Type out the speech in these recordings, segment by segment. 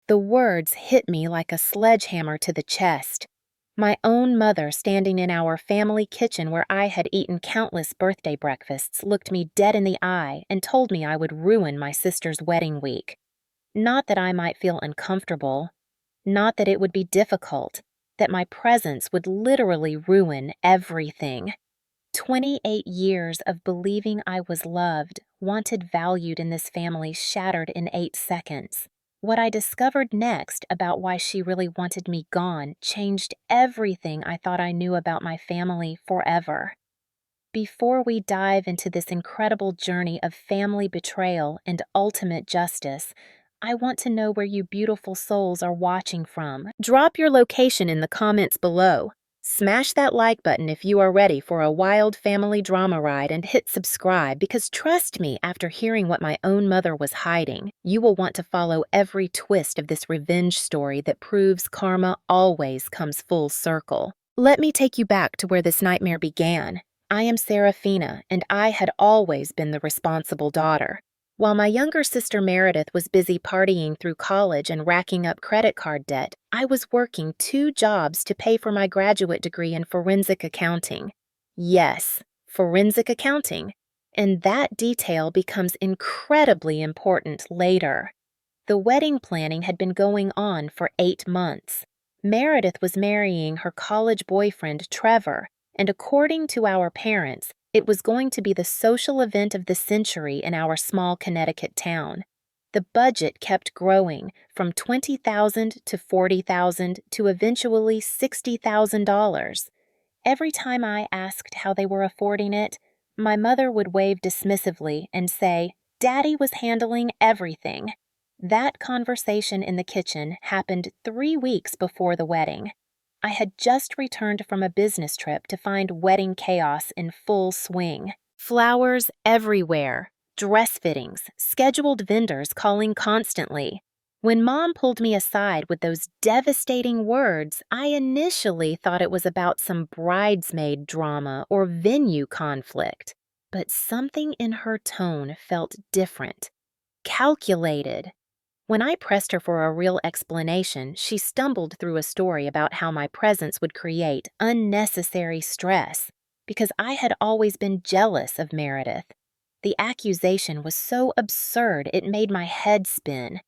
The words hit me like a sledgehammer to the chest. My own mother, standing in our family kitchen where I had eaten countless birthday breakfasts, looked me dead in the eye and told me I would ruin my sister's wedding week. Not that I might feel uncomfortable, not that it would be difficult, that my presence would literally ruin everything. 28 years of believing I was loved, wanted, valued in this family shattered in 8 seconds. What I discovered next about why she really wanted me gone changed everything I thought I knew about my family forever. Before we dive into this incredible journey of family betrayal and ultimate justice, I want to know where you beautiful souls are watching from. Drop your location in the comments below. Smash that like button if you are ready for a wild family drama ride, and hit subscribe because trust me, after hearing what my own mother was hiding, you will want to follow every twist of this revenge story that proves karma always comes full circle. Let me take you back to where this nightmare began. I am Serafina, and I had always been the responsible daughter. While my younger sister Meredith was busy partying through college and racking up credit card debt, I was working 2 jobs to pay for my graduate degree in forensic accounting. Yes, forensic accounting. And that detail becomes incredibly important later. The wedding planning had been going on for 8 months. Meredith was marrying her college boyfriend, Trevor, and according to our parents, it was going to be the social event of the century in our small Connecticut town. The budget kept growing from $20,000 to $40,000 to eventually $60,000. Every time I asked how they were affording it, my mother would wave dismissively and say, "Daddy was handling everything." That conversation in the kitchen happened 3 weeks before the wedding. I had just returned from a business trip to find wedding chaos in full swing. Flowers everywhere, dress fittings, scheduled vendors calling constantly. When Mom pulled me aside with those devastating words, I initially thought it was about some bridesmaid drama or venue conflict. But something in her tone felt different, calculated. When I pressed her for a real explanation, she stumbled through a story about how my presence would create unnecessary stress because I had always been jealous of Meredith. The accusation was so absurd it made my head spin.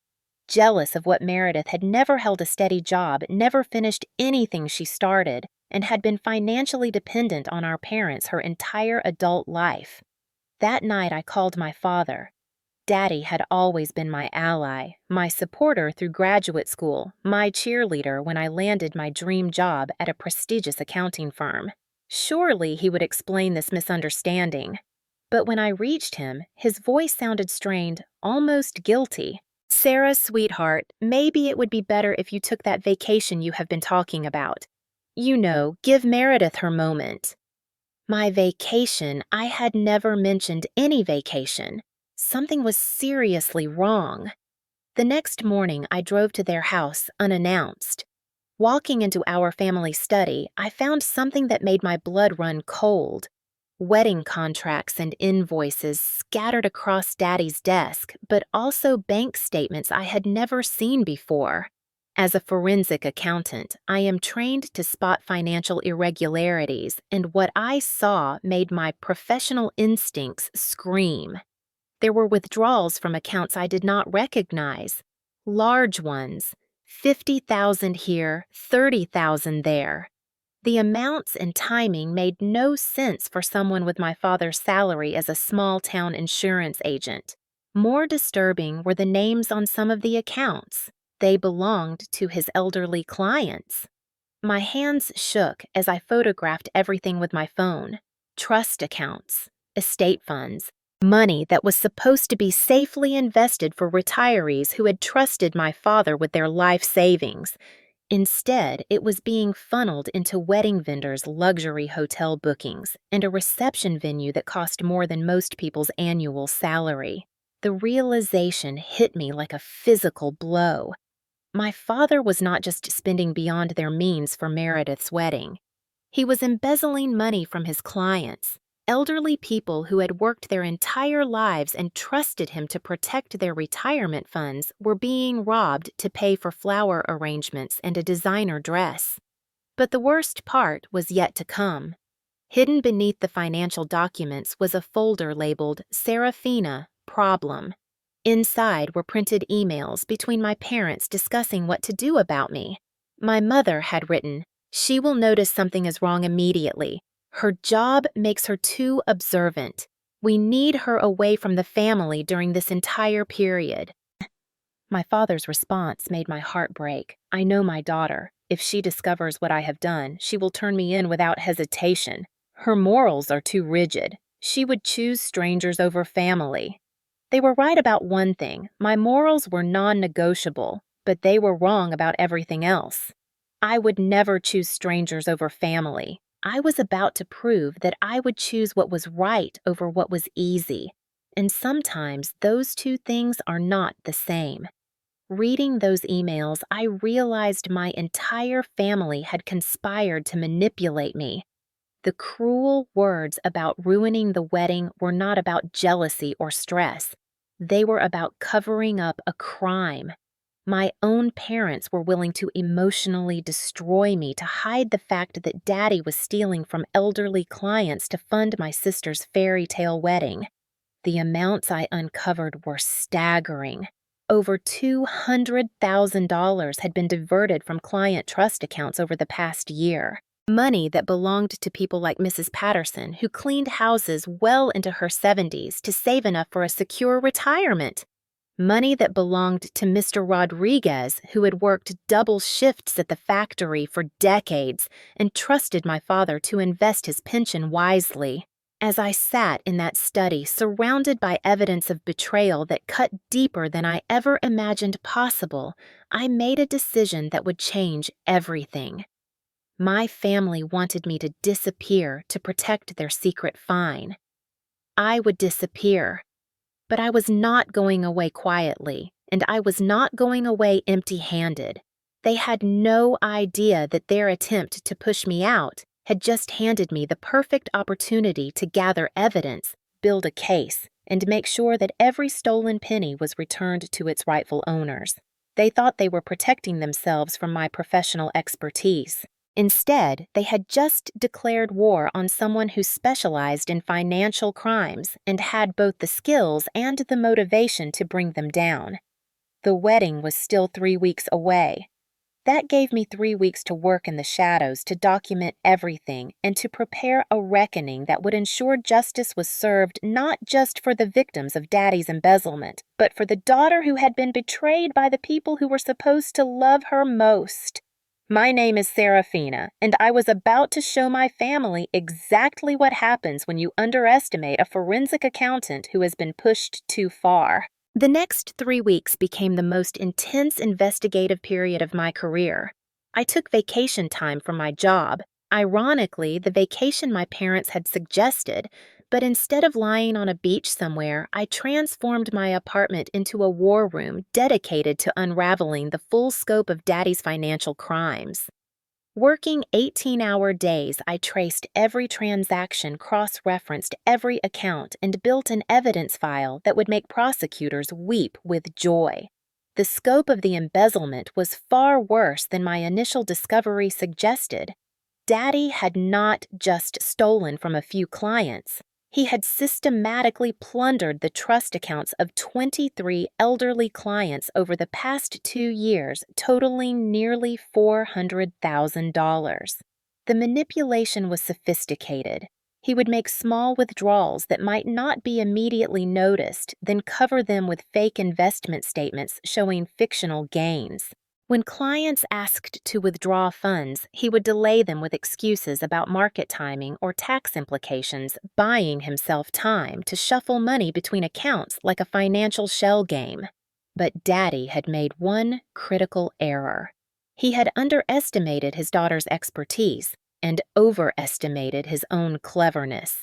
Jealous of what Meredith had never held a steady job, never finished anything she started, and had been financially dependent on our parents her entire adult life. That night I called my father. Daddy had always been my ally, my supporter through graduate school, my cheerleader when I landed my dream job at a prestigious accounting firm. Surely he would explain this misunderstanding. But when I reached him, his voice sounded strained, almost guilty. "Sarah, sweetheart, maybe it would be better if you took that vacation you have been talking about. You know, give Meredith her moment." My vacation? I had never mentioned any vacation. Something was seriously wrong. The next morning, I drove to their house unannounced. Walking into our family study, I found something that made my blood run cold. Wedding contracts and invoices scattered across Daddy's desk, but also bank statements I had never seen before. As a forensic accountant, I am trained to spot financial irregularities, and what I saw made my professional instincts scream. There were withdrawals from accounts I did not recognize. Large ones, 50,000 here, 30,000 there. The amounts and timing made no sense for someone with my father's salary as a small-town insurance agent. More disturbing were the names on some of the accounts. They belonged to his elderly clients. My hands shook as I photographed everything with my phone. Trust accounts, estate funds, money that was supposed to be safely invested for retirees who had trusted my father with their life savings. Instead, it was being funneled into wedding vendors' luxury hotel bookings and a reception venue that cost more than most people's annual salary. The realization hit me like a physical blow. My father was not just spending beyond their means for Meredith's wedding. He was embezzling money from his clients, Elderly people who had worked their entire lives and trusted him to protect their retirement funds were being robbed to pay for flower arrangements and a designer dress. But the worst part was yet to come. Hidden beneath the financial documents was a folder labeled Serafina Problem. Inside were printed emails between my parents discussing what to do about me. My mother had written, "She will notice something is wrong immediately. Her job makes her too observant. We need her away from the family during this entire period." My father's response made my heart break. I know my daughter. If she discovers what I have done, she will turn me in without hesitation. Her morals are too rigid. She would choose strangers over family. They were right about one thing. My morals were non-negotiable, but they were wrong about everything else. I would never choose strangers over family. I was about to prove that I would choose what was right over what was easy. And sometimes those two things are not the same. Reading those emails, I realized my entire family had conspired to manipulate me. The cruel words about ruining the wedding were not about jealousy or stress. They were about covering up a crime. My own parents were willing to emotionally destroy me to hide the fact that Daddy was stealing from elderly clients to fund my sister's fairy tale wedding. The amounts I uncovered were staggering. Over $200,000 had been diverted from client trust accounts over the past year. Money that belonged to people like Mrs. Patterson, who cleaned houses well into her 70s to save enough for a secure retirement. Money that belonged to Mr. Rodriguez, who had worked double shifts at the factory for decades and trusted my father to invest his pension wisely. As I sat in that study, surrounded by evidence of betrayal that cut deeper than I ever imagined possible, I made a decision that would change everything. My family wanted me to disappear to protect their secret fine. I would disappear. But I was not going away quietly, and I was not going away empty-handed. They had no idea that their attempt to push me out had just handed me the perfect opportunity to gather evidence, build a case, and make sure that every stolen penny was returned to its rightful owners. They thought they were protecting themselves from my professional expertise. Instead, they had just declared war on someone who specialized in financial crimes and had both the skills and the motivation to bring them down. The wedding was still 3 weeks away. That gave me 3 weeks to work in the shadows to document everything and to prepare a reckoning that would ensure justice was served not just for the victims of Daddy's embezzlement, but for the daughter who had been betrayed by the people who were supposed to love her most. My name is Serafina, and I was about to show my family exactly what happens when you underestimate a forensic accountant who has been pushed too far. The next 3 weeks became the most intense investigative period of my career. I took vacation time from my job, ironically the vacation my parents had suggested, but instead of lying on a beach somewhere, I transformed my apartment into a war room dedicated to unraveling the full scope of Daddy's financial crimes. Working 18-hour days, I traced every transaction, cross-referenced every account, and built an evidence file that would make prosecutors weep with joy. The scope of the embezzlement was far worse than my initial discovery suggested. Daddy had not just stolen from a few clients. He had systematically plundered the trust accounts of 23 elderly clients over the past 2 years, totaling nearly $400,000. The manipulation was sophisticated. He would make small withdrawals that might not be immediately noticed, then cover them with fake investment statements showing fictional gains. When clients asked to withdraw funds, he would delay them with excuses about market timing or tax implications, buying himself time to shuffle money between accounts like a financial shell game. But Daddy had made one critical error. He had underestimated his daughter's expertise and overestimated his own cleverness.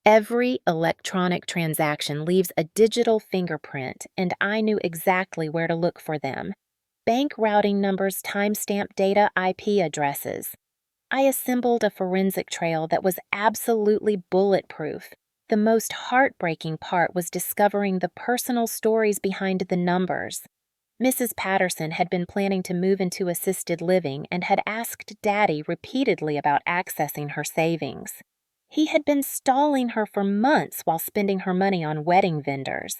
Every electronic transaction leaves a digital fingerprint, and I knew exactly where to look for them. Bank routing numbers, timestamp data, IP addresses. I assembled a forensic trail that was absolutely bulletproof. The most heartbreaking part was discovering the personal stories behind the numbers. Mrs. Patterson had been planning to move into assisted living and had asked Daddy repeatedly about accessing her savings. He had been stalling her for months while spending her money on wedding vendors.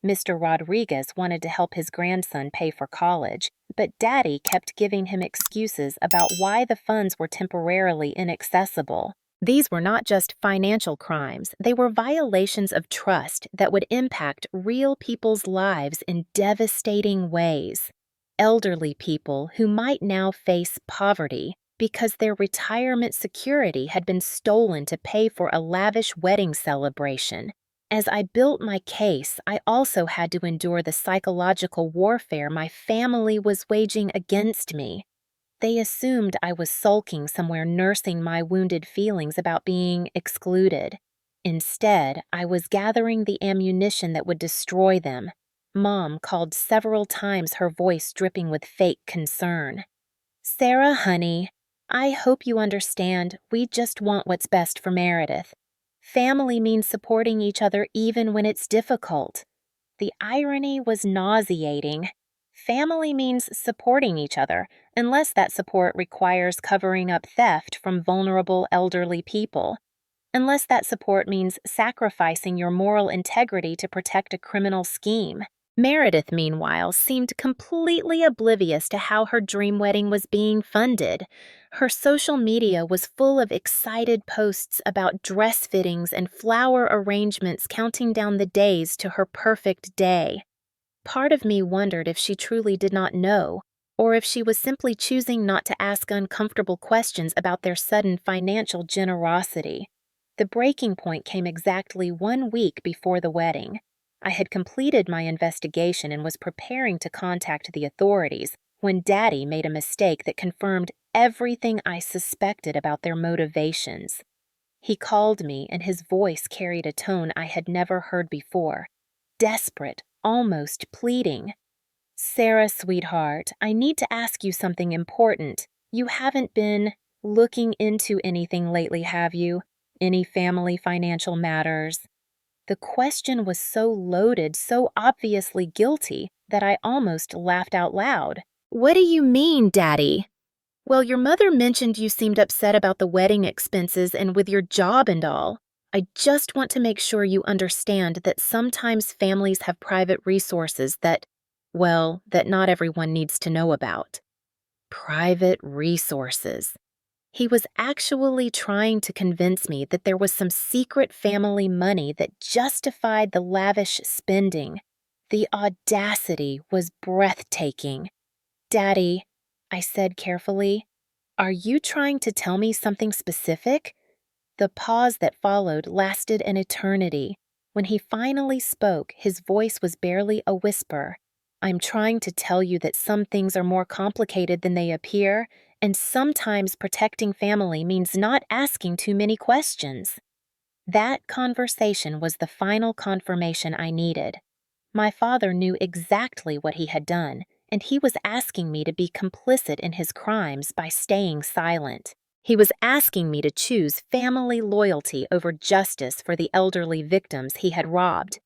Mr. Rodriguez wanted to help his grandson pay for college, but Daddy kept giving him excuses about why the funds were temporarily inaccessible. These were not just financial crimes, they were violations of trust that would impact real people's lives in devastating ways. Elderly people who might now face poverty because their retirement security had been stolen to pay for a lavish wedding celebration. As I built my case, I also had to endure the psychological warfare my family was waging against me. They assumed I was sulking somewhere nursing my wounded feelings about being excluded. Instead, I was gathering the ammunition that would destroy them. Mom called several times, her voice dripping with fake concern. "Sarah, honey, I hope you understand we just want what's best for Meredith. Family means supporting each other even when it's difficult." The irony was nauseating. Family means supporting each other, unless that support requires covering up theft from vulnerable elderly people. Unless that support means sacrificing your moral integrity to protect a criminal scheme. Meredith, meanwhile, seemed completely oblivious to how her dream wedding was being funded. Her social media was full of excited posts about dress fittings and flower arrangements counting down the days to her perfect day. Part of me wondered if she truly did not know, or if she was simply choosing not to ask uncomfortable questions about their sudden financial generosity. The breaking point came exactly 1 week before the wedding. I had completed my investigation and was preparing to contact the authorities when Daddy made a mistake that confirmed everything I suspected about their motivations. He called me, and his voice carried a tone I had never heard before. Desperate, almost pleading. "Sarah, sweetheart, I need to ask you something important. You haven't been looking into anything lately, have you? Any family financial matters?" The question was so loaded, so obviously guilty, that I almost laughed out loud. "What do you mean, Daddy?" "Well, your mother mentioned you seemed upset about the wedding expenses and with your job and all. I just want to make sure you understand that sometimes families have private resources that not everyone needs to know about." Private resources. He was actually trying to convince me that there was some secret family money that justified the lavish spending. The audacity was breathtaking. "Daddy," I said carefully, "are you trying to tell me something specific?" The pause that followed lasted an eternity. When he finally spoke, his voice was barely a whisper. "I'm trying to tell you that some things are more complicated than they appear, and sometimes protecting family means not asking too many questions." That conversation was the final confirmation I needed. My father knew exactly what he had done, and he was asking me to be complicit in his crimes by staying silent. He was asking me to choose family loyalty over justice for the elderly victims he had robbed.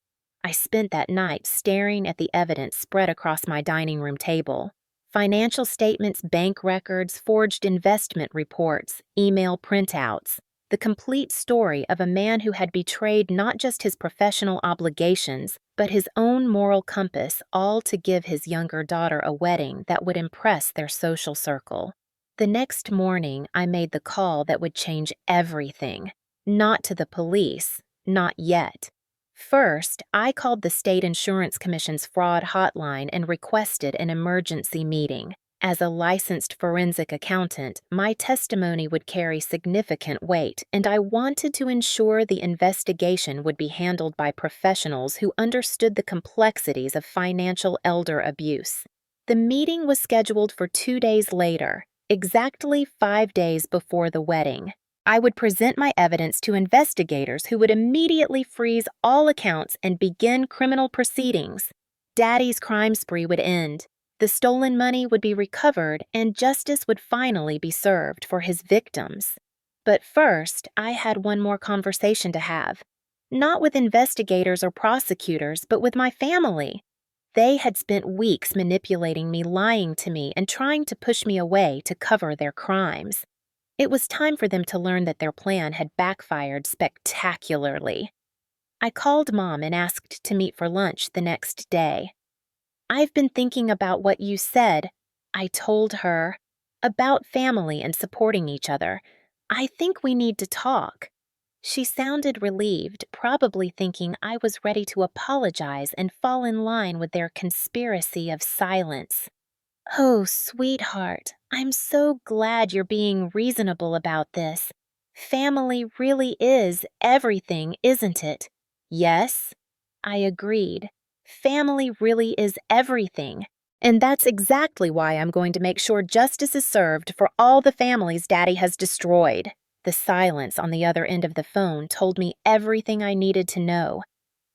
I spent that night staring at the evidence spread across my dining room table. Financial statements, bank records, forged investment reports, email printouts. The complete story of a man who had betrayed not just his professional obligations, but his own moral compass, all to give his younger daughter a wedding that would impress their social circle. The next morning, I made the call that would change everything. Not to the police, not yet. First, I called the State Insurance Commission's fraud hotline and requested an emergency meeting. As a licensed forensic accountant, my testimony would carry significant weight, and I wanted to ensure the investigation would be handled by professionals who understood the complexities of financial elder abuse. The meeting was scheduled for 2 days later, exactly 5 days before the wedding. I would present my evidence to investigators who would immediately freeze all accounts and begin criminal proceedings. Daddy's crime spree would end. The stolen money would be recovered and justice would finally be served for his victims. But first, I had one more conversation to have. Not with investigators or prosecutors, but with my family. They had spent weeks manipulating me, lying to me, and trying to push me away to cover their crimes. It was time for them to learn that their plan had backfired spectacularly. I called Mom and asked to meet for lunch the next day. "I've been thinking about what you said," I told her, "about family and supporting each other. I think we need to talk." She sounded relieved, probably thinking I was ready to apologize and fall in line with their conspiracy of silence. "Oh, sweetheart, I'm so glad you're being reasonable about this. Family really is everything, isn't it?" "Yes," I agreed. "Family really is everything. And that's exactly why I'm going to make sure justice is served for all the families Daddy has destroyed." The silence on the other end of the phone told me everything I needed to know.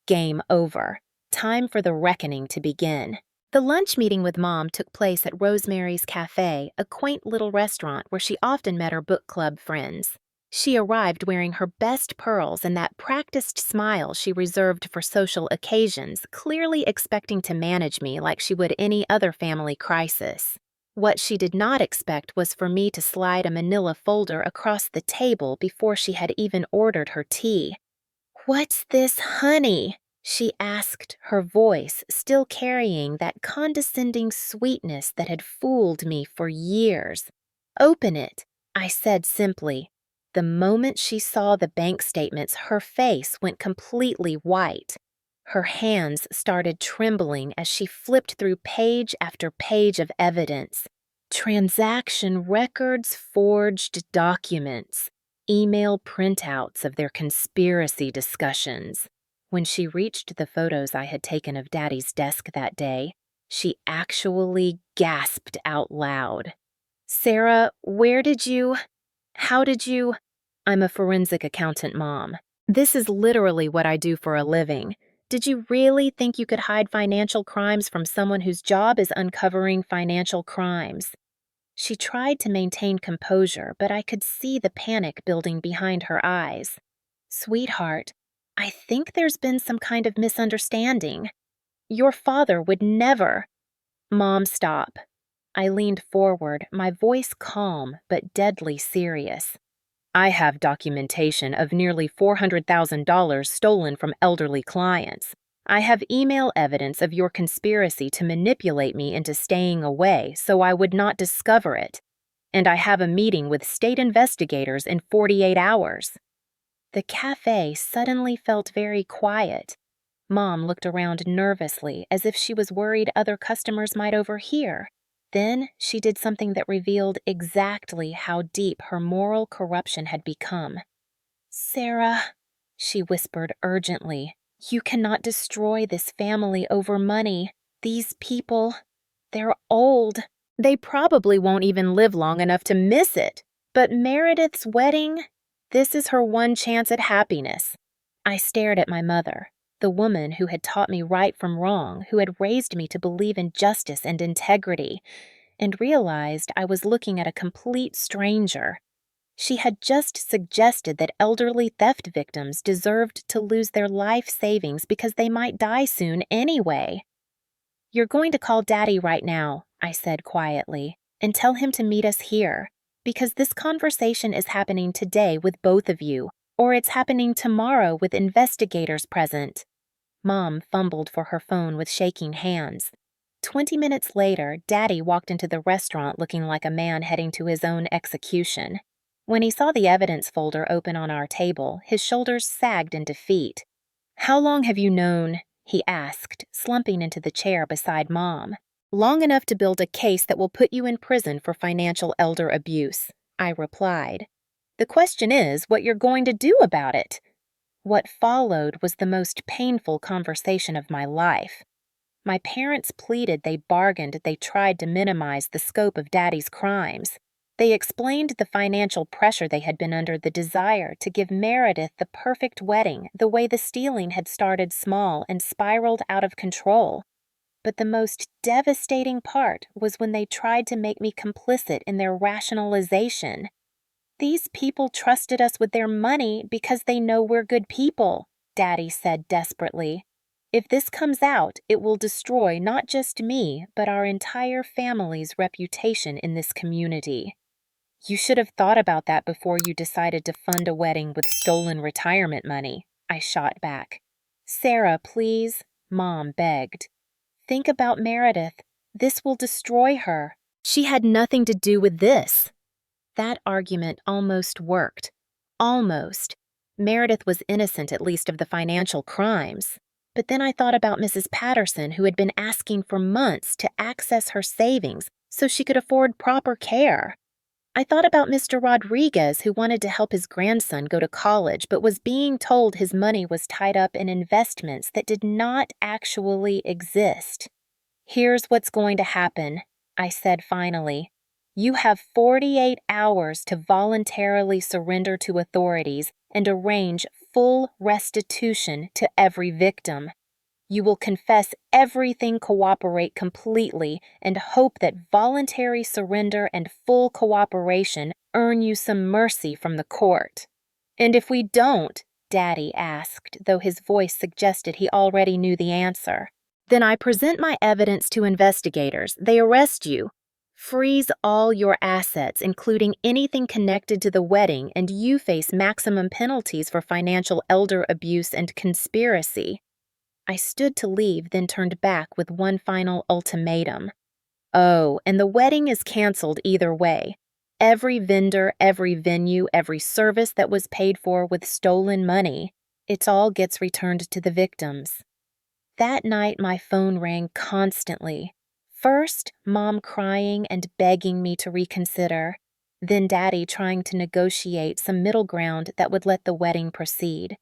Game over. Time for the reckoning to begin. The lunch meeting with Mom took place at Rosemary's Cafe, a quaint little restaurant where she often met her book club friends. She arrived wearing her best pearls and that practiced smile she reserved for social occasions, clearly expecting to manage me like she would any other family crisis. What she did not expect was for me to slide a manila folder across the table before she had even ordered her tea. "What's this, honey?" she asked, her voice still carrying that condescending sweetness that had fooled me for years. "Open it," I said simply. The moment she saw the bank statements, her face went completely white. Her hands started trembling as she flipped through page after page of evidence. Transaction records, forged documents, email printouts of their conspiracy discussions. When she reached the photos I had taken of Daddy's desk that day, she actually gasped out loud. "Sarah, how did you—" "I'm a forensic accountant, Mom. This is literally what I do for a living. Did you really think you could hide financial crimes from someone whose job is uncovering financial crimes?" She tried to maintain composure, but I could see the panic building behind her eyes. "Sweetheart, I think there's been some kind of misunderstanding. Your father would never—" "Mom, stop." I leaned forward, my voice calm but deadly serious. "I have documentation of nearly $400,000 stolen from elderly clients. I have email evidence of your conspiracy to manipulate me into staying away so I would not discover it. And I have a meeting with state investigators in 48 hours. The cafe suddenly felt very quiet. Mom looked around nervously as if she was worried other customers might overhear. Then she did something that revealed exactly how deep her moral corruption had become. "Sarah," she whispered urgently, "you cannot destroy this family over money. These people, they're old. They probably won't even live long enough to miss it. But Meredith's wedding, this is her one chance at happiness." I stared at my mother, the woman who had taught me right from wrong, who had raised me to believe in justice and integrity, and realized I was looking at a complete stranger. She had just suggested that elderly theft victims deserved to lose their life savings because they might die soon anyway. "You're going to call Daddy right now," I said quietly, "and tell him to meet us here, because this conversation is happening today with both of you, or it's happening tomorrow with investigators present." Mom fumbled for her phone with shaking hands. 20 minutes later, Daddy walked into the restaurant looking like a man heading to his own execution. When he saw the evidence folder open on our table, his shoulders sagged in defeat. "How long have you known?" he asked, slumping into the chair beside Mom. "Long enough to build a case that will put you in prison for financial elder abuse," I replied. "The question is what you're going to do about it." What followed was the most painful conversation of my life. My parents pleaded, they bargained, they tried to minimize the scope of Daddy's crimes. They explained the financial pressure they had been under, the desire to give Meredith the perfect wedding, the way the stealing had started small and spiraled out of control. but the most devastating part was when they tried to make me complicit in their rationalization. These people trusted us with their money because they know we're good people, Daddy said desperately. If this comes out, it will destroy not just me, but our entire family's reputation in this community. You should have thought about that before you decided to fund a wedding with stolen retirement money, I shot back. Sarah, please, Mom begged. Think about Meredith. This will destroy her. She had nothing to do with this. That argument almost worked. Almost. Meredith was innocent at least of the financial crimes. But then I thought about Mrs. Patterson, who had been asking for months to access her savings so she could afford proper care. I thought about Mr. Rodriguez, who wanted to help his grandson go to college but was being told his money was tied up in investments that did not actually exist. Here's what's going to happen, I said finally. You have 48 hours to voluntarily surrender to authorities and arrange full restitution to every victim. You will confess everything, cooperate completely, and hope that voluntary surrender and full cooperation earn you some mercy from the court. And if we don't, Daddy asked, though his voice suggested he already knew the answer, then I present my evidence to investigators. They arrest you. Freeze all your assets, including anything connected to the wedding, and you face maximum penalties for financial elder abuse and conspiracy. I stood to leave, then turned back with one final ultimatum. Oh, and the wedding is canceled either way. Every vendor, every venue, every service that was paid for with stolen money, it all gets returned to the victims. That night, my phone rang constantly. First, Mom crying and begging me to reconsider. Then Daddy trying to negotiate some middle ground that would let the wedding proceed.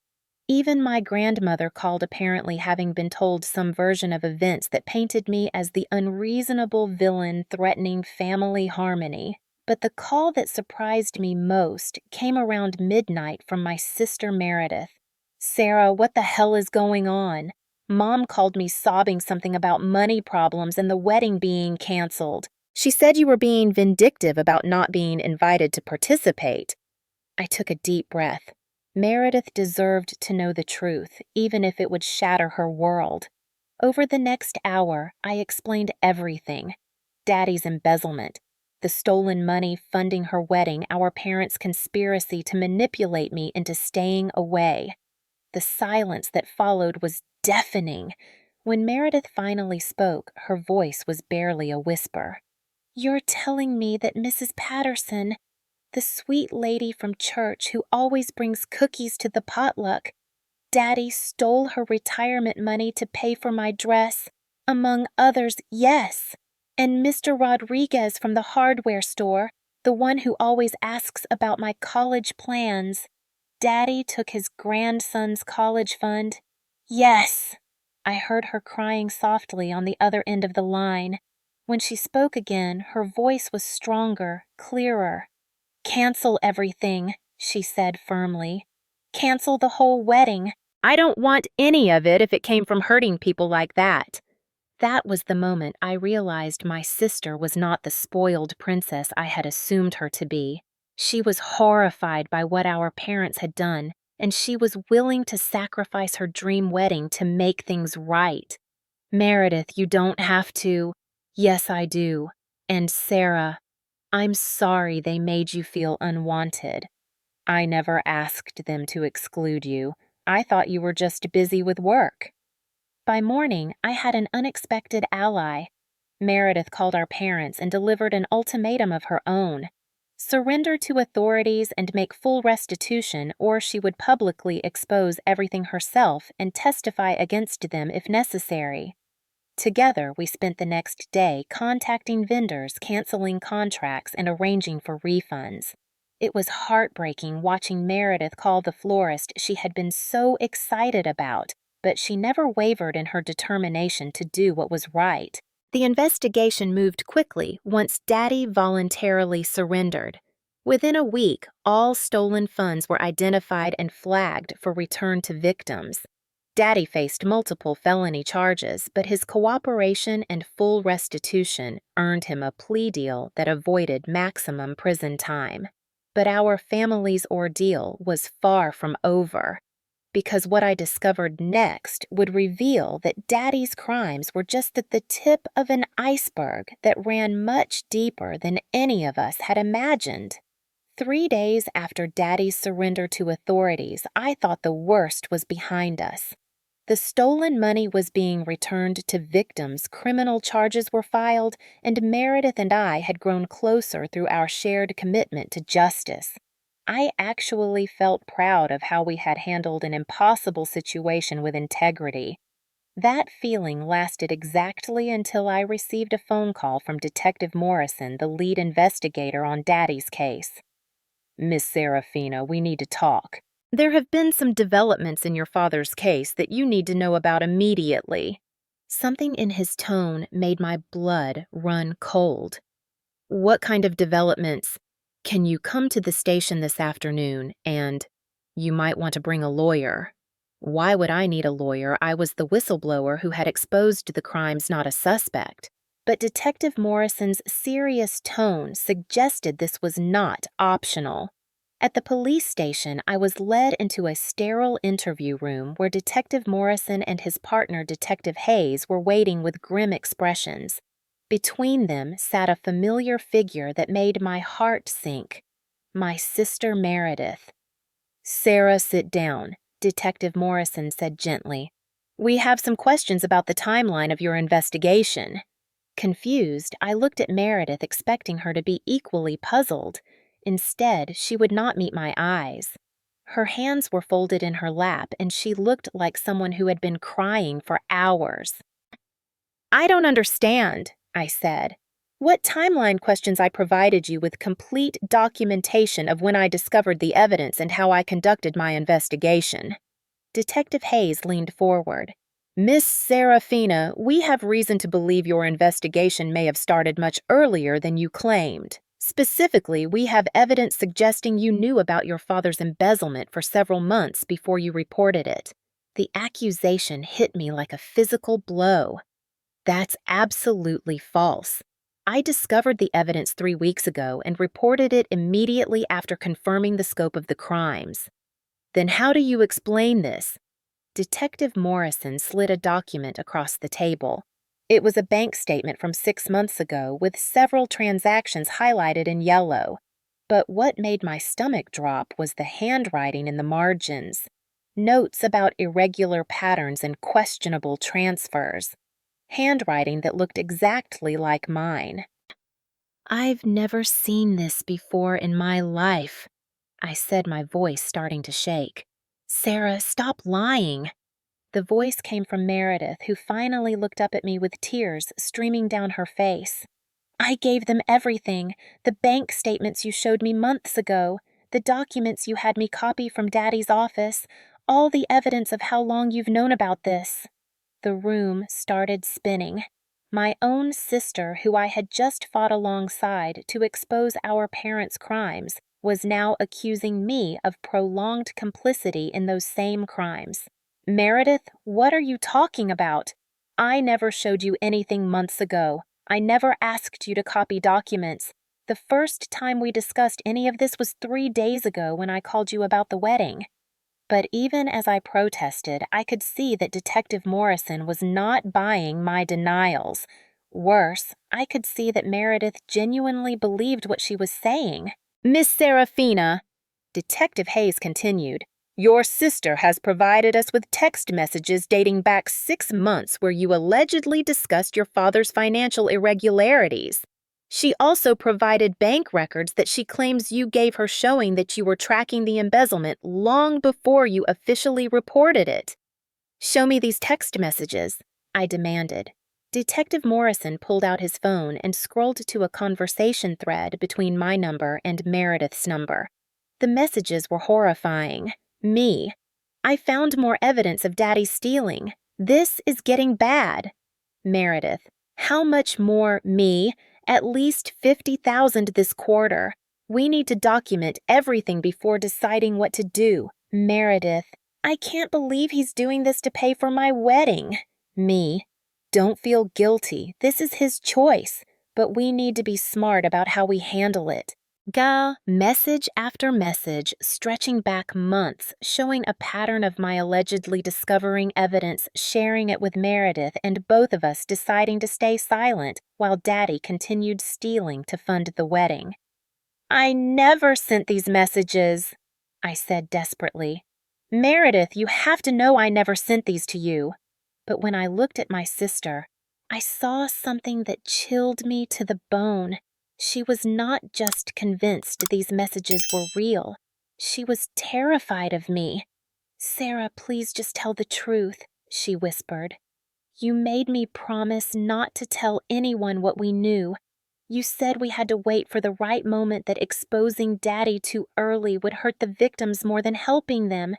Even my grandmother called, apparently having been told some version of events that painted me as the unreasonable villain threatening family harmony. But the call that surprised me most came around midnight from my sister Meredith. Sarah, what the hell is going on? Mom called me sobbing something about money problems and the wedding being canceled. She said you were being vindictive about not being invited to participate. I took a deep breath. Meredith deserved to know the truth, even if it would shatter her world. Over the next hour, I explained everything. Daddy's embezzlement, the stolen money funding her wedding, our parents' conspiracy to manipulate me into staying away. The silence that followed was deafening. When Meredith finally spoke, her voice was barely a whisper. You're telling me that Mrs. Patterson, the sweet lady from church who always brings cookies to the potluck, Daddy stole her retirement money to pay for my dress, among others, yes. And Mr. Rodriguez from the hardware store, the one who always asks about my college plans, Daddy took his grandson's college fund. Yes. I heard her crying softly on the other end of the line. When she spoke again, her voice was stronger, clearer. Cancel everything, she said firmly. Cancel the whole wedding. I don't want any of it if it came from hurting people like that. That was the moment I realized my sister was not the spoiled princess I had assumed her to be. She was horrified by what our parents had done, and she was willing to sacrifice her dream wedding to make things right. Meredith, you don't have to. Yes, I do. And Sarah, I'm sorry they made you feel unwanted. I never asked them to exclude you. I thought you were just busy with work. By morning, I had an unexpected ally. Meredith called our parents and delivered an ultimatum of her own. Surrender to authorities and make full restitution, or she would publicly expose everything herself and testify against them if necessary. Together, we spent the next day contacting vendors, canceling contracts, and arranging for refunds. It was heartbreaking watching Meredith call the florist she had been so excited about, but she never wavered in her determination to do what was right. The investigation moved quickly once Daddy voluntarily surrendered. Within a week, all stolen funds were identified and flagged for return to victims. Daddy faced multiple felony charges, but his cooperation and full restitution earned him a plea deal that avoided maximum prison time. But our family's ordeal was far from over, because what I discovered next would reveal that Daddy's crimes were just at the tip of an iceberg that ran much deeper than any of us had imagined. 3 days after Daddy's surrender to authorities, I thought the worst was behind us. The stolen money was being returned to victims, criminal charges were filed, and Meredith and I had grown closer through our shared commitment to justice. I actually felt proud of how we had handled an impossible situation with integrity. That feeling lasted exactly until I received a phone call from Detective Morrison, the lead investigator on Daddy's case. "Miss Serafina, we need to talk. There have been some developments in your father's case that you need to know about immediately." Something in his tone made my blood run cold. "What kind of developments? Can you come to the station this afternoon and you might want to bring a lawyer." Why would I need a lawyer? I was the whistleblower who had exposed the crimes, not a suspect. But Detective Morrison's serious tone suggested this was not optional. At the police station, I was led into a sterile interview room where Detective Morrison and his partner, Detective Hayes, were waiting with grim expressions. Between them sat a familiar figure that made my heart sink. My sister Meredith. "Sarah, sit down," Detective Morrison said gently. "We have some questions about the timeline of your investigation." Confused, I looked at Meredith, expecting her to be equally puzzled. Instead, she would not meet my eyes. Her hands were folded in her lap, and she looked like someone who had been crying for hours. "I don't understand," I said. "What timeline questions? I provided you with complete documentation of when I discovered the evidence and how I conducted my investigation." Detective Hayes leaned forward. "Miss Serafina, we have reason to believe your investigation may have started much earlier than you claimed. Specifically, we have evidence suggesting you knew about your father's embezzlement for several months before you reported it." The accusation hit me like a physical blow. That's absolutely false. I discovered the evidence 3 weeks ago and reported it immediately after confirming the scope of the crimes. Then how do you explain this? Detective Morrison slid a document across the table. It was a bank statement from 6 months ago with several transactions highlighted in yellow. But what made my stomach drop was the handwriting in the margins. Notes about irregular patterns and questionable transfers. Handwriting that looked exactly like mine. "I've never seen this before in my life," I said, my voice starting to shake. "Sarah, stop lying." The voice came from Meredith, who finally looked up at me with tears streaming down her face. "I gave them everything. The bank statements you showed me months ago, the documents you had me copy from Daddy's office, all the evidence of how long you've known about this." The room started spinning. My own sister, who I had just fought alongside to expose our parents' crimes, was now accusing me of prolonged complicity in those same crimes. "Meredith, what are you talking about? I never showed you anything months ago. I never asked you to copy documents. The first time we discussed any of this was 3 days ago when I called you about the wedding." But even as I protested, I could see that Detective Morrison was not buying my denials. Worse, I could see that Meredith genuinely believed what she was saying. "Miss Serafina," Detective Hayes continued, "your sister has provided us with text messages dating back 6 months where you allegedly discussed your father's financial irregularities. She also provided bank records that she claims you gave her showing that you were tracking the embezzlement long before you officially reported it." "Show me these text messages," I demanded. Detective Morrison pulled out his phone and scrolled to a conversation thread between my number and Meredith's number. The messages were horrifying. Me. "I found more evidence of Daddy's stealing. This is getting bad." Meredith. "How much more, me? At least 50,000 this quarter. We need to document everything before deciding what to do." Meredith. I can't believe he's doing this to pay for my wedding. Me. Don't feel guilty. This is his choice, but we need to be smart about how we handle it. Message after message, stretching back months, showing a pattern of my allegedly discovering evidence, sharing it with Meredith, and both of us deciding to stay silent while Daddy continued stealing to fund the wedding. I never sent these messages, I said desperately. Meredith, you have to know I never sent these to you. But when I looked at my sister, I saw something that chilled me to the bone. She was not just convinced these messages were real. She was terrified of me. Sarah, please just tell the truth, she whispered. You made me promise not to tell anyone what we knew. You said we had to wait for the right moment, that exposing Daddy too early would hurt the victims more than helping them.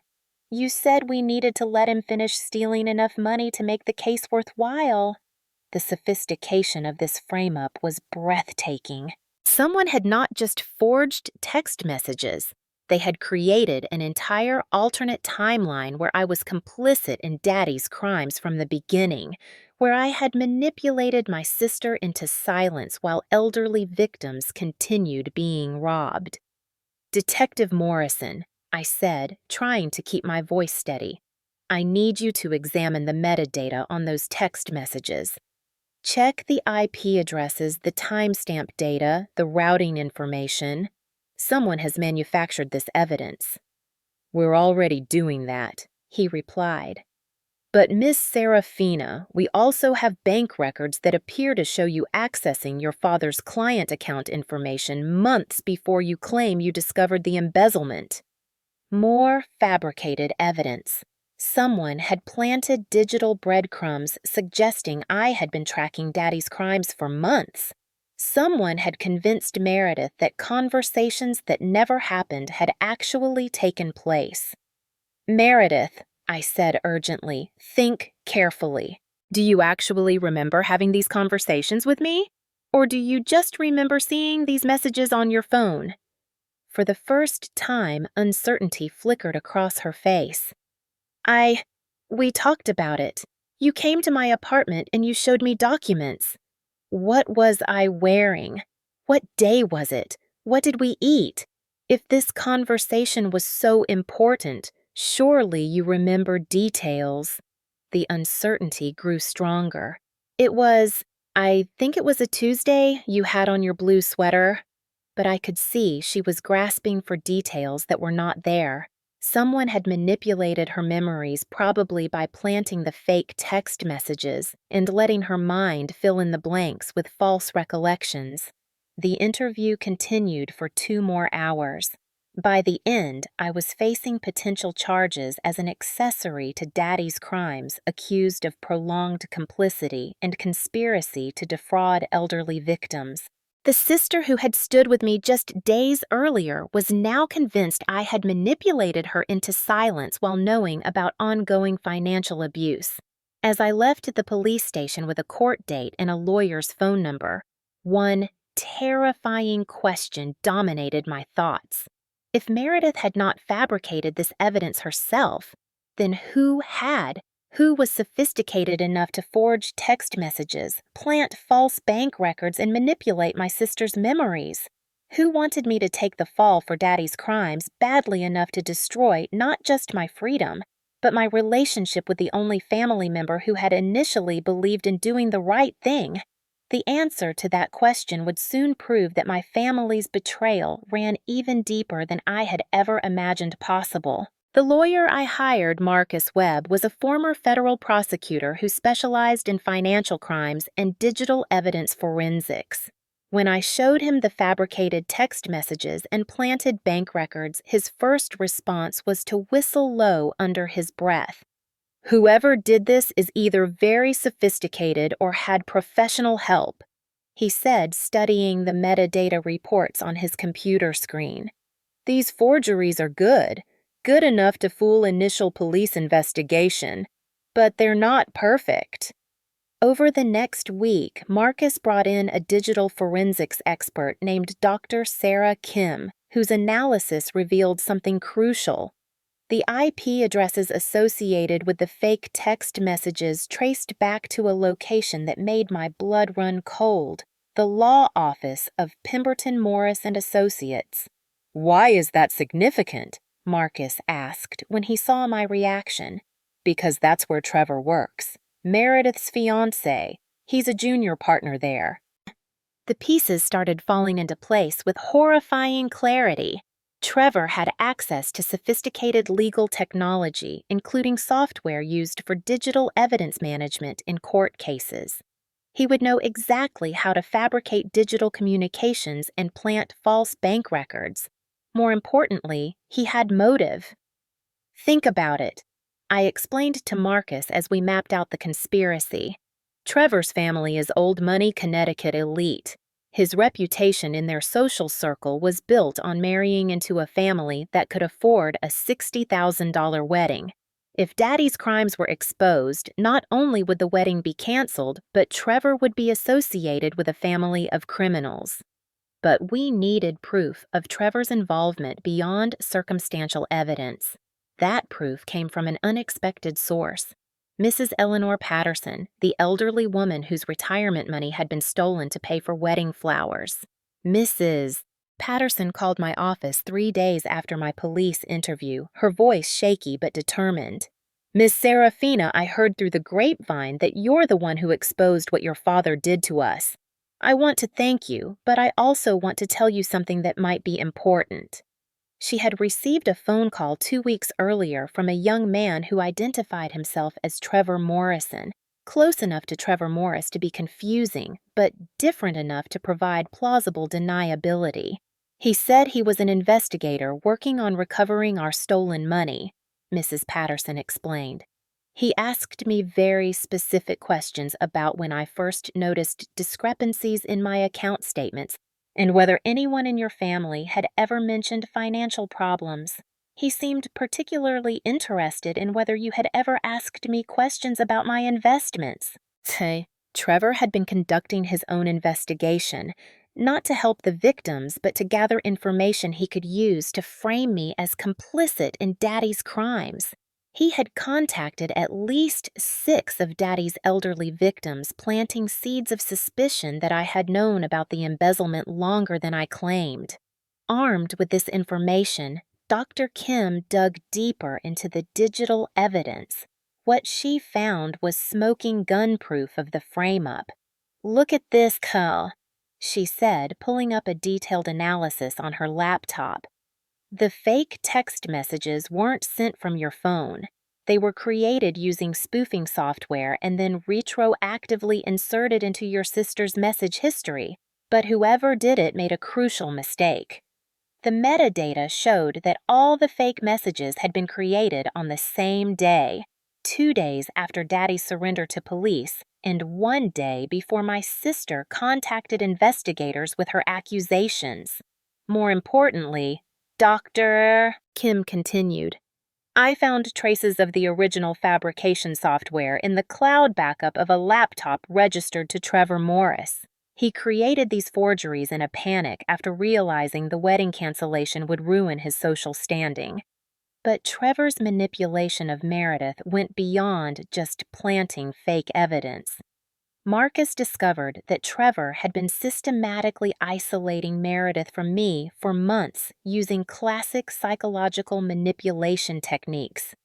You said we needed to let him finish stealing enough money to make the case worthwhile. The sophistication of this frame-up was breathtaking. Someone had not just forged text messages. They had created an entire alternate timeline where I was complicit in Daddy's crimes from the beginning, where I had manipulated my sister into silence while elderly victims continued being robbed. Detective Morrison, I said, trying to keep my voice steady, I need you to examine the metadata on those text messages. Check the IP addresses, the timestamp data, the routing information. Someone has manufactured this evidence. We're already doing that, he replied. But Miss Serafina, we also have bank records that appear to show you accessing your father's client account information months before you claim you discovered the embezzlement. More fabricated evidence. Someone had planted digital breadcrumbs suggesting I had been tracking Daddy's crimes for months. Someone had convinced Meredith that conversations that never happened had actually taken place. Meredith, I said urgently, think carefully. Do you actually remember having these conversations with me? Or do you just remember seeing these messages on your phone? For the first time, uncertainty flickered across her face. We talked about it. You came to my apartment and you showed me documents. What was I wearing? What day was it? What did we eat? If this conversation was so important, surely you remember details. The uncertainty grew stronger. I think it was a Tuesday you had on your blue sweater. But I could see she was grasping for details that were not there. Someone had manipulated her memories, probably by planting the fake text messages and letting her mind fill in the blanks with false recollections. The interview continued for 2 more hours. By the end, I was facing potential charges as an accessory to Daddy's crimes, accused of prolonged complicity and conspiracy to defraud elderly victims. The sister who had stood with me just days earlier was now convinced I had manipulated her into silence while knowing about ongoing financial abuse. As I left the police station with a court date and a lawyer's phone number, one terrifying question dominated my thoughts. If Meredith had not fabricated this evidence herself, then who had? Who was sophisticated enough to forge text messages, plant false bank records, and manipulate my sister's memories? Who wanted me to take the fall for Daddy's crimes badly enough to destroy not just my freedom, but my relationship with the only family member who had initially believed in doing the right thing? The answer to that question would soon prove that my family's betrayal ran even deeper than I had ever imagined possible. The lawyer I hired, Marcus Webb, was a former federal prosecutor who specialized in financial crimes and digital evidence forensics. When I showed him the fabricated text messages and planted bank records, his first response was to whistle low under his breath. Whoever did this is either very sophisticated or had professional help, he said, studying the metadata reports on his computer screen. These forgeries are good enough to fool initial police investigation, but they're not perfect. Over the next week, Marcus brought in a digital forensics expert named Dr. Sarah Kim, whose analysis revealed something crucial. The IP addresses associated with the fake text messages traced back to a location that made my blood run cold: the law office of Pemberton Morris and Associates. "Why is that significant?" Marcus asked when he saw my reaction. "Because that's where Trevor works. Meredith's fiancé. He's a junior partner there." The pieces started falling into place with horrifying clarity. Trevor had access to sophisticated legal technology, including software used for digital evidence management in court cases. He would know exactly how to fabricate digital communications and plant false bank records. More importantly, he had motive. "Think about it," I explained to Marcus as we mapped out the conspiracy. "Trevor's family is old money Connecticut elite. His reputation in their social circle was built on marrying into a family that could afford a $60,000 wedding. If Daddy's crimes were exposed, not only would the wedding be canceled, but Trevor would be associated with a family of criminals." But we needed proof of Trevor's involvement beyond circumstantial evidence. That proof came from an unexpected source: Mrs. Eleanor Patterson, the elderly woman whose retirement money had been stolen to pay for wedding flowers. Mrs. Patterson called my office 3 days after my police interview, her voice shaky but determined. "Miss Serafina, I heard through the grapevine that you're the one who exposed what your father did to us. I want to thank you, but I also want to tell you something that might be important." She had received a phone call 2 weeks earlier from a young man who identified himself as Trevor Morrison, close enough to Trevor Morris to be confusing, but different enough to provide plausible deniability. "He said he was an investigator working on recovering our stolen money," Mrs. Patterson explained. "He asked me very specific questions about when I first noticed discrepancies in my account statements and whether anyone in your family had ever mentioned financial problems. He seemed particularly interested in whether you had ever asked me questions about my investments." Trevor had been conducting his own investigation, not to help the victims, but to gather information he could use to frame me as complicit in Daddy's crimes. He had contacted at least 6 of Daddy's elderly victims, planting seeds of suspicion that I had known about the embezzlement longer than I claimed. Armed with this information, Dr. Kim dug deeper into the digital evidence. What she found was smoking gun proof of the frame-up. "Look at this, Carl," she said, pulling up a detailed analysis on her laptop. "The fake text messages weren't sent from your phone. They were created using spoofing software and then retroactively inserted into your sister's message history. But whoever did it made a crucial mistake. The metadata showed that all the fake messages had been created on the same day, 2 days after Daddy's surrender to police, and 1 day before my sister contacted investigators with her accusations. More importantly, Dr. Kim continued, I found traces of the original fabrication software in the cloud backup of a laptop registered to Trevor Morris. He created these forgeries in a panic after realizing the wedding cancellation would ruin his social standing. But Trevor's manipulation of Meredith went beyond just planting fake evidence. Marcus discovered that Trevor had been systematically isolating Meredith from me for months using classic psychological manipulation techniques.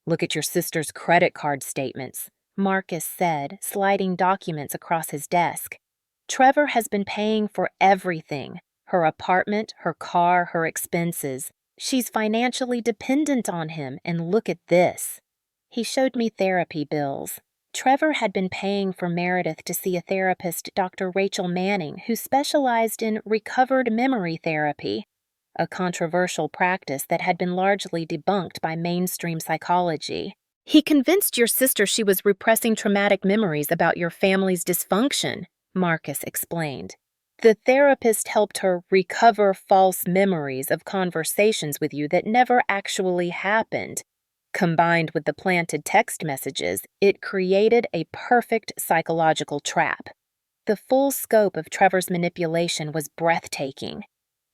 "Look at your sister's credit card statements," Marcus said, sliding documents across his desk. "Trevor has been paying for everything: her apartment, her car, her expenses. She's financially dependent on him, and look at this." He showed me therapy bills. Trevor had been paying for Meredith to see a therapist, Dr. Rachel Manning, who specialized in recovered memory therapy, a controversial practice that had been largely debunked by mainstream psychology. "He convinced your sister she was repressing traumatic memories about your family's dysfunction," Marcus explained. "The therapist helped her recover false memories of conversations with you that never actually happened. Combined with the planted text messages, it created a perfect psychological trap." The full scope of Trevor's manipulation was breathtaking.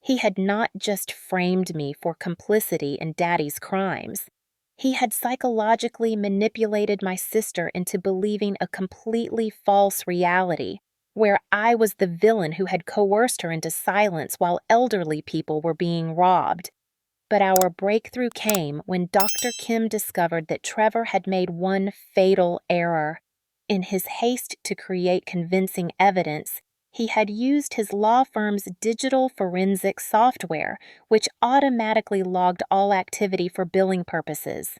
He had not just framed me for complicity in Daddy's crimes. He had psychologically manipulated my sister into believing a completely false reality, where I was the villain who had coerced her into silence while elderly people were being robbed. But our breakthrough came when Dr. Kim discovered that Trevor had made one fatal error. In his haste to create convincing evidence, he had used his law firm's digital forensic software, which automatically logged all activity for billing purposes.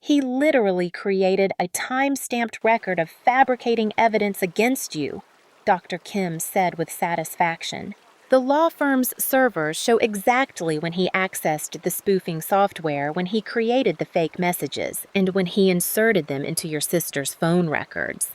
He literally created a time-stamped record of fabricating evidence against you, Dr. Kim said with satisfaction. The law firm's servers show exactly when he accessed the spoofing software, when he created the fake messages, and when he inserted them into your sister's phone records.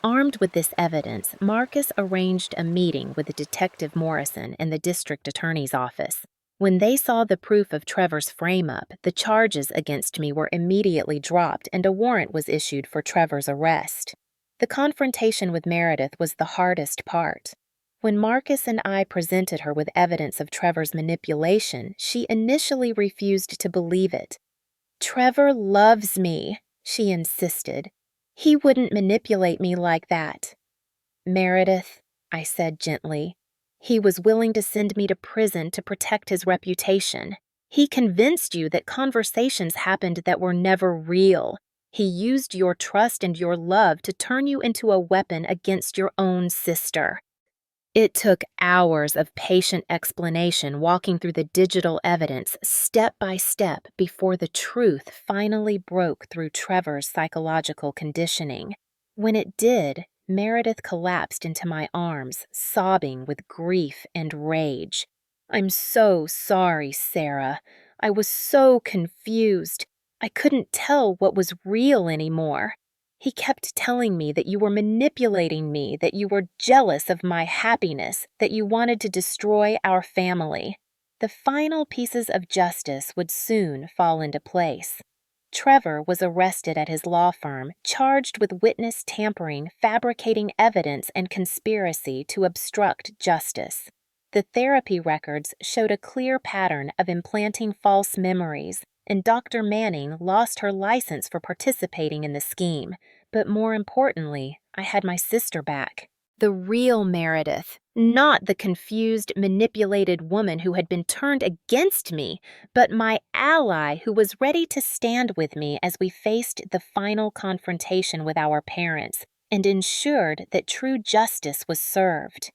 Armed with this evidence, Marcus arranged a meeting with Detective Morrison in the district attorney's office. When they saw the proof of Trevor's frame-up, the charges against me were immediately dropped and a warrant was issued for Trevor's arrest. The confrontation with Meredith was the hardest part. When Marcus and I presented her with evidence of Trevor's manipulation, she initially refused to believe it. "Trevor loves me," she insisted. "He wouldn't manipulate me like that." "Meredith," I said gently, "he was willing to send me to prison to protect his reputation. He convinced you that conversations happened that were never real. He used your trust and your love to turn you into a weapon against your own sister." It took hours of patient explanation walking through the digital evidence step by step before the truth finally broke through Trevor's psychological conditioning. When it did, Meredith collapsed into my arms, sobbing with grief and rage. "I'm so sorry, Sarah. I was so confused. I couldn't tell what was real anymore. He kept telling me that you were manipulating me, that you were jealous of my happiness, that you wanted to destroy our family." The final pieces of justice would soon fall into place. Trevor was arrested at his law firm, charged with witness tampering, fabricating evidence, and conspiracy to obstruct justice. The therapy records showed a clear pattern of implanting false memories, and Dr. Manning lost her license for participating in the scheme. But more importantly, I had my sister back. The real Meredith, not the confused, manipulated woman who had been turned against me, but my ally who was ready to stand with me as we faced the final confrontation with our parents and ensured that true justice was served.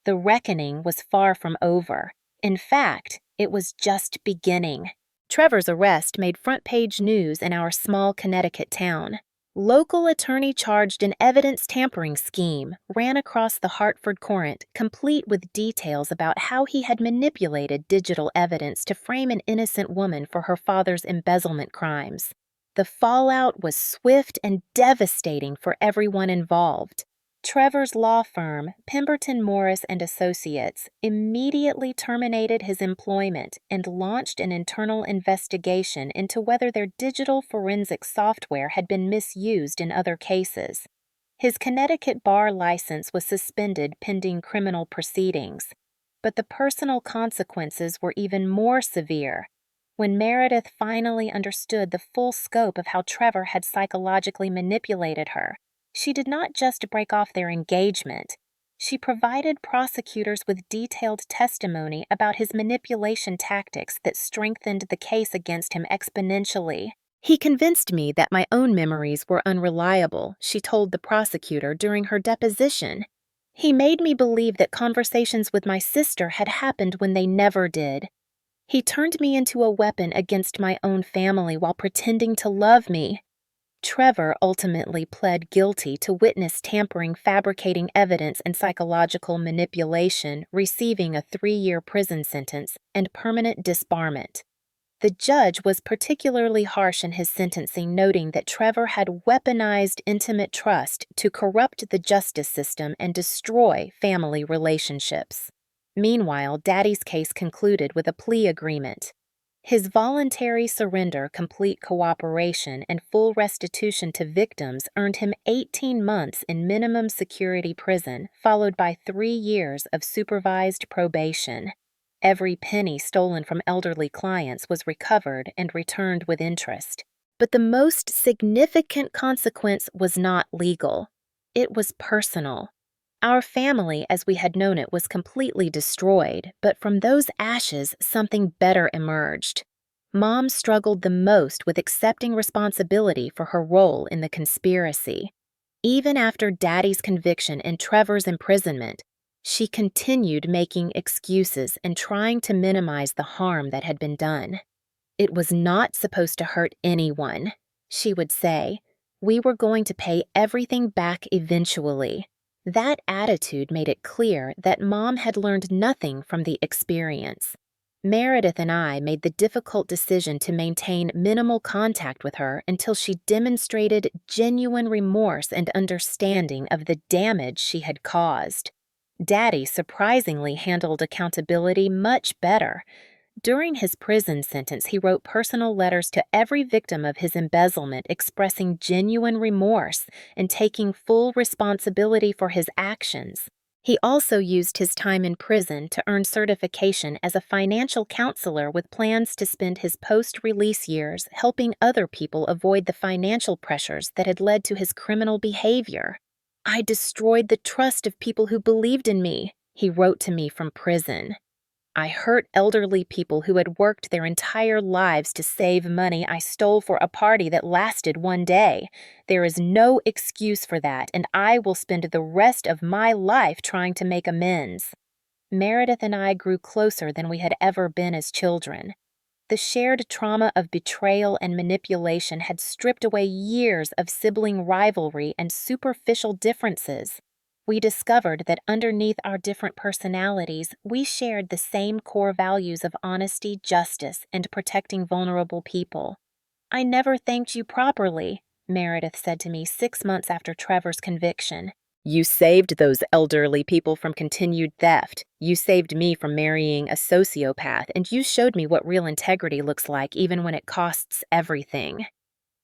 The reckoning was far from over. In fact, it was just beginning. Trevor's arrest made front-page news in our small Connecticut town. Local attorney charged an evidence tampering scheme ran across the Hartford Courant, complete with details about how he had manipulated digital evidence to frame an innocent woman for her father's embezzlement crimes. The fallout was swift and devastating for everyone involved. Trevor's law firm, Pemberton Morris and Associates, immediately terminated his employment and launched an internal investigation into whether their digital forensic software had been misused in other cases. His Connecticut bar license was suspended pending criminal proceedings, but the personal consequences were even more severe. When Meredith finally understood the full scope of how Trevor had psychologically manipulated her, she did not just break off their engagement. She provided prosecutors with detailed testimony about his manipulation tactics that strengthened the case against him exponentially. "He convinced me that my own memories were unreliable," she told the prosecutor during her deposition. "He made me believe that conversations with my sister had happened when they never did. He turned me into a weapon against my own family while pretending to love me." Trevor ultimately pled guilty to witness tampering, fabricating evidence, and psychological manipulation, receiving a 3-year prison sentence and permanent disbarment. The judge was particularly harsh in his sentencing, noting that Trevor had weaponized intimate trust to corrupt the justice system and destroy family relationships. Meanwhile, Daddy's case concluded with a plea agreement. His voluntary surrender, complete cooperation, and full restitution to victims earned him 18 months in minimum security prison, followed by 3 years of supervised probation. Every penny stolen from elderly clients was recovered and returned with interest. But the most significant consequence was not legal. It was personal. Our family, as we had known it, was completely destroyed, but from those ashes, something better emerged. Mom struggled the most with accepting responsibility for her role in the conspiracy. Even after Daddy's conviction and Trevor's imprisonment, she continued making excuses and trying to minimize the harm that had been done. It was not supposed to hurt anyone, she would say. We were going to pay everything back eventually. That attitude made it clear that Mom had learned nothing from the experience. Meredith and I made the difficult decision to maintain minimal contact with her until she demonstrated genuine remorse and understanding of the damage she had caused. Daddy surprisingly handled accountability much better. During his prison sentence, he wrote personal letters to every victim of his embezzlement expressing genuine remorse and taking full responsibility for his actions. He also used his time in prison to earn certification as a financial counselor with plans to spend his post-release years helping other people avoid the financial pressures that had led to his criminal behavior. I destroyed the trust of people who believed in me, he wrote to me from prison. I hurt elderly people who had worked their entire lives to save money I stole for a party that lasted one day. There is no excuse for that, and I will spend the rest of my life trying to make amends. Meredith and I grew closer than we had ever been as children. The shared trauma of betrayal and manipulation had stripped away years of sibling rivalry and superficial differences. We discovered that underneath our different personalities, we shared the same core values of honesty, justice, and protecting vulnerable people. I never thanked you properly, Meredith said to me 6 months after Trevor's conviction. You saved those elderly people from continued theft. You saved me from marrying a sociopath, and you showed me what real integrity looks like even when it costs everything.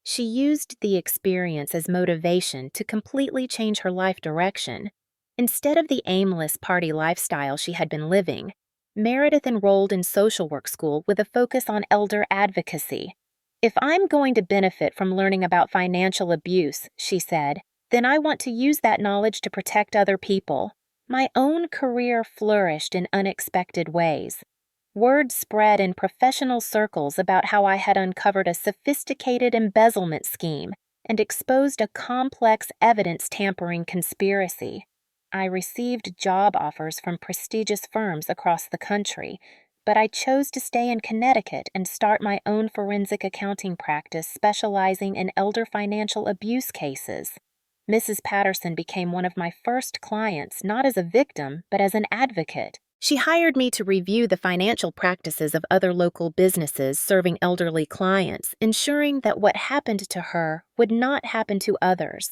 She used the experience as motivation to completely change her life direction. Instead of the aimless party lifestyle she had been living, Meredith enrolled in social work school with a focus on elder advocacy. If I'm going to benefit from learning about financial abuse, she said, then I want to use that knowledge to protect other people. My own career flourished in unexpected ways. Word spread in professional circles about how I had uncovered a sophisticated embezzlement scheme and exposed a complex evidence-tampering conspiracy. I received job offers from prestigious firms across the country, but I chose to stay in Connecticut and start my own forensic accounting practice specializing in elder financial abuse cases. Mrs. Patterson became one of my first clients, not as a victim, but as an advocate. She hired me to review the financial practices of other local businesses serving elderly clients, ensuring that what happened to her would not happen to others.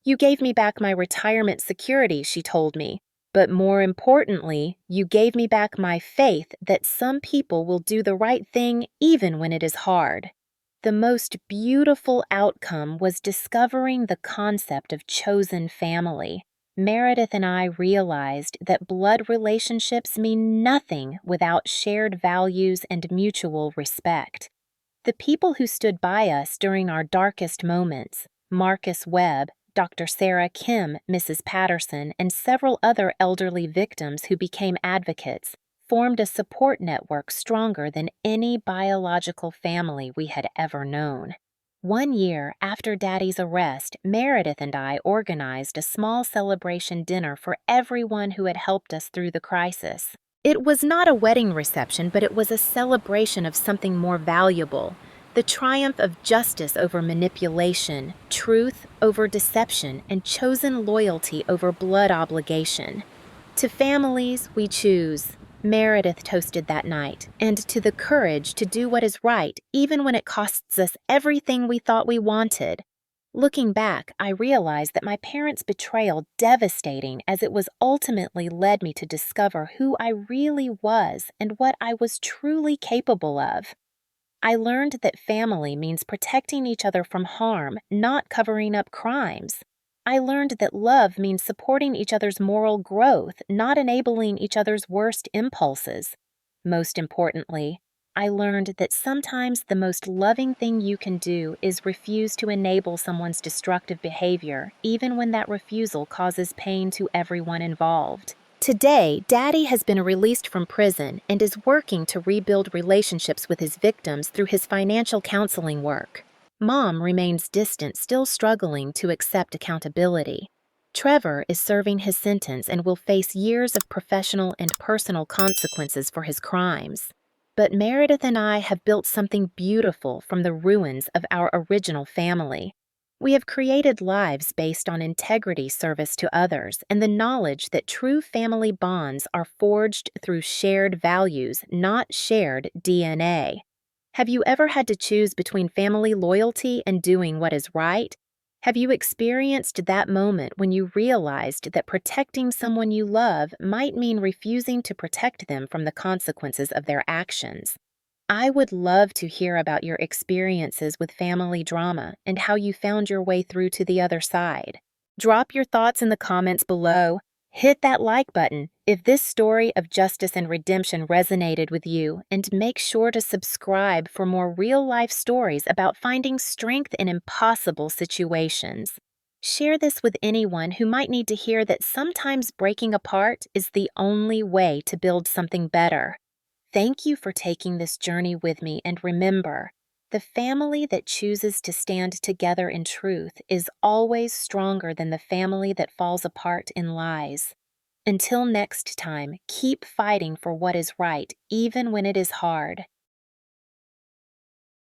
You gave me back my retirement security, she told me, but more importantly, you gave me back my faith that some people will do the right thing even when it is hard. The most beautiful outcome was discovering the concept of chosen family. Meredith and I realized that blood relationships mean nothing without shared values and mutual respect. The people who stood by us during our darkest moments, Marcus Webb, Dr. Sarah Kim, Mrs. Patterson, and several other elderly victims who became advocates, formed a support network stronger than any biological family we had ever known. 1 year after Daddy's arrest, Meredith and I organized a small celebration dinner for everyone who had helped us through the crisis. It was not a wedding reception, but it was a celebration of something more valuable, the triumph of justice over manipulation, truth over deception, and chosen loyalty over blood obligation. To families we choose, Meredith toasted that night, and to the courage to do what is right even when it costs us everything we thought we wanted. Looking back, I realized that my parents' betrayal, devastating as it was, ultimately led me to discover who I really was and what I was truly capable of. I learned that family means protecting each other from harm, not covering up crimes. I learned that love means supporting each other's moral growth, not enabling each other's worst impulses. Most importantly, I learned that sometimes the most loving thing you can do is refuse to enable someone's destructive behavior, even when that refusal causes pain to everyone involved. Today, Daddy has been released from prison and is working to rebuild relationships with his victims through his financial counseling work. Mom remains distant, still struggling to accept accountability. Trevor is serving his sentence and will face years of professional and personal consequences for his crimes. But Meredith and I have built something beautiful from the ruins of our original family. We have created lives based on integrity, service to others, and the knowledge that true family bonds are forged through shared values, not shared DNA. Have you ever had to choose between family loyalty and doing what is right? Have you experienced that moment when you realized that protecting someone you love might mean refusing to protect them from the consequences of their actions? I would love to hear about your experiences with family drama and how you found your way through to the other side. Drop your thoughts in the comments below. Hit that like button if this story of justice and redemption resonated with you, and make sure to subscribe for more real-life stories about finding strength in impossible situations. Share this with anyone who might need to hear that sometimes breaking apart is the only way to build something better. Thank you for taking this journey with me, and remember, the family that chooses to stand together in truth is always stronger than the family that falls apart in lies. Until next time, keep fighting for what is right, even when it is hard.